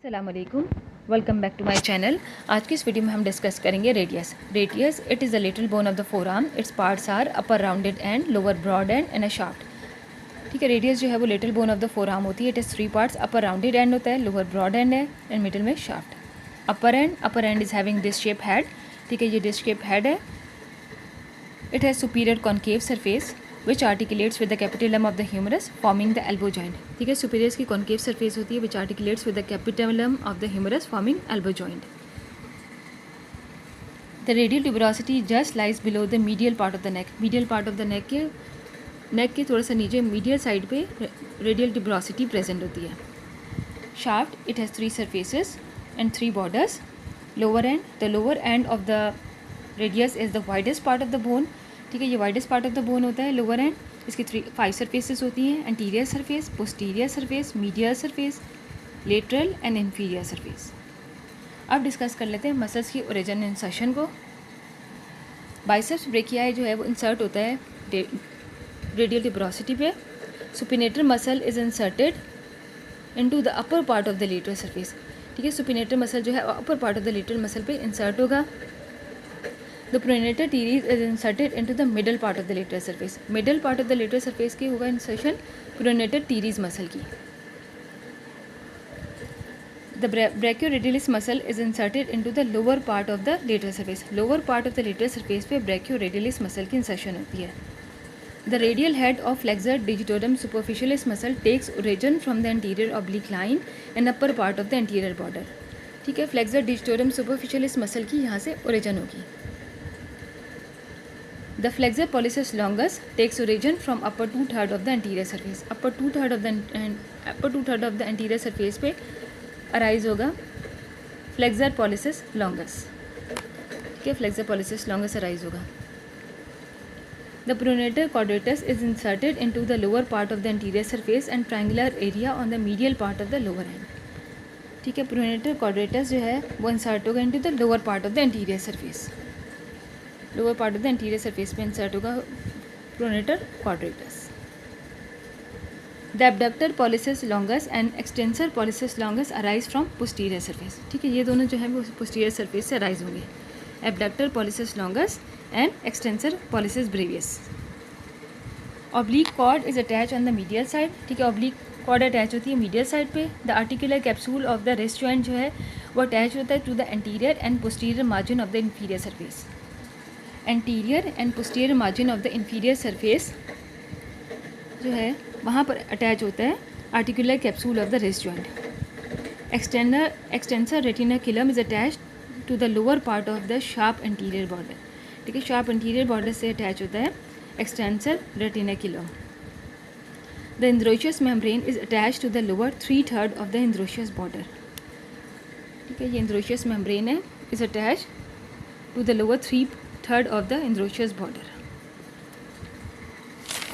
अस्सलाम वालेकुम, welcome back to my channel. आज की इस वीडियो में हम डिस्कस करेंगे radius. Radius it is the little bone of the forearm. Its parts are upper rounded end, lower broad end and a shaft. ठीक है, रेडियस जो है वो little bone of the forearm होती है। It is three parts, upper rounded end होता है, lower broad end है एंड मिडिल में shaft. Upper and is having disc shape head. ठीक है, ये डिस्क शेप हेड है। It has superior concave surface which articulates with the capitulum of the humerus forming the elbow joint। ठीक है, superiors की concave surface होती है which articulates with the capitulum of the humerus forming elbow joint। The radial tuberosity just lies below the medial part of the neck। medial part of the neck के थोड़ा सा नीचे medial side पे radial tuberosity present होती है। shaft it has three surfaces and three borders। lower end, the lower end of the radius is the widest part of the bone। ठीक है, ये widest part of the bone होता है lower and. इसकी 5 surfaces होती हैं, anterior surface, posterior surface, medial surface, lateral and inferior surface. अब discuss कर लेते हैं मसल्स की ओरिजिन इंसर्शन को। बाइसेप्स ब्रेकियाई जो है वो इंसर्ट होता है रेडियल ट्यूबरोसिटी पे। Supinator muscle is inserted into the upper part of the lateral surface. ठीक है, सुपिनेटर मसल जो है upper part of the lateral muscle पे इंसर्ट होगा। The pronator teres is inserted into the middle part of the lateral surface। middle part of the lateral surface की होगा insertion pronator teres muscle की। The brachioradialis muscle is inserted into the lower part of the lateral surface। lower part of the lateral surface पे brachioradialis muscle की insertion होती है। The radial head of flexor digitorum superficialis muscle takes origin from the anterior oblique line and upper part of the anterior border। ठीक है, flexor digitorum superficialis muscle की यहाँ से origin होगी। The flexor pollicis longus takes origin from upper two-third of the anterior surface। upper two-third of the anterior surface पे arise होगा flexor pollicis longus। ठीक है, flexor pollicis longus arise होगा। The pronator quadratus is inserted into the lower part of the anterior surface and triangular area on the medial part of the lower end। ठीक है, pronator quadratus जो है वो insert होगा into the lower part of the anterior surface। Lower part of the anterior surface पे insert होगा pronator quadratus. The abductor pollicis longus and extensor pollicis longus arise from posterior surface. ठीक है, ये दोनों जो है वो पोस्टीरियर सरफेस से अराइज होंगे। Abductor pollicis longus and extensor pollicis brevis. Oblique cord is attach on the medial side. ठीक है, ऑब्लिक कॉर्ड अटैच होती है मीडियल साइड पे। The articular capsule of the wrist joint जो है वो अटैच होता है to the anterior end posterior margin of the inferior surface. Anterior end posterior margin of the inferior surface जो है वहाँ पर अटैच होता है articular capsule of the wrist joint. Extensor retinaculum is attach to the lower part of the sharp anterior border. ठीक है, sharp anterior border से attach होता है extensor retinaculum. The interosseous membrane is attach to the lower 3/3 of the interosseous border. ठीक है, ये interosseous membrane है, is attach to the lower 3/3 of the interosseous border.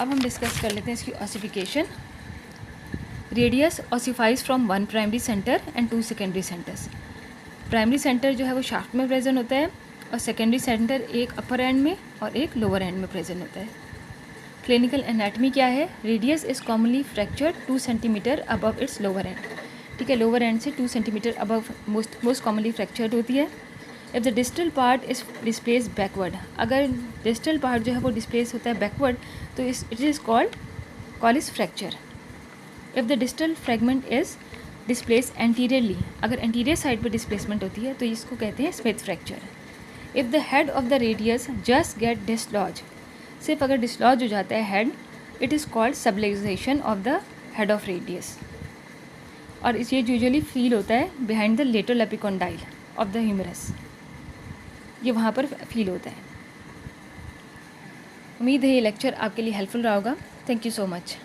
अब हम डिस्कस कर लेते हैं इसकी ossification. Radius ossifies from 1 primary centre and 2 secondary centres. Primary centre जो है वो शाफ्ट में प्रेजेंट होता है और सेकेंडरी सेंटर एक अपर एंड में और एक लोअर एंड में प्रेजेंट होता है। क्लिनिकल एनाटमी क्या है? Radius is commonly fractured 2 centimetre above it's lower and. ठीक है, लोअर एंड से 2 centimetre above most commonly fractured होती है। If the distal part is displace backward, अगर डिस्टल पार्ट जो है वो डिस्प्लेस होता है बैकवर्ड तो it is called Collins fracture. If the distal fragment is displace anteriorly, अगर एंटीरियर साइड पर डिस्प्लेसमेंट होती है तो इसको कहते हैं Smith fracture. If the head of the radius just get dislodge, सिर्फ अगर डिसलॉज हो जाता है head, it is called subluxation of the head of radius. और ये यूजुअली फील होता है behind the lateral epicondyle of the humerus, ये वहाँ पर फील होता है। उम्मीद है ये लेक्चर आपके लिए हेल्पफुल रहा होगा। Thank you so much.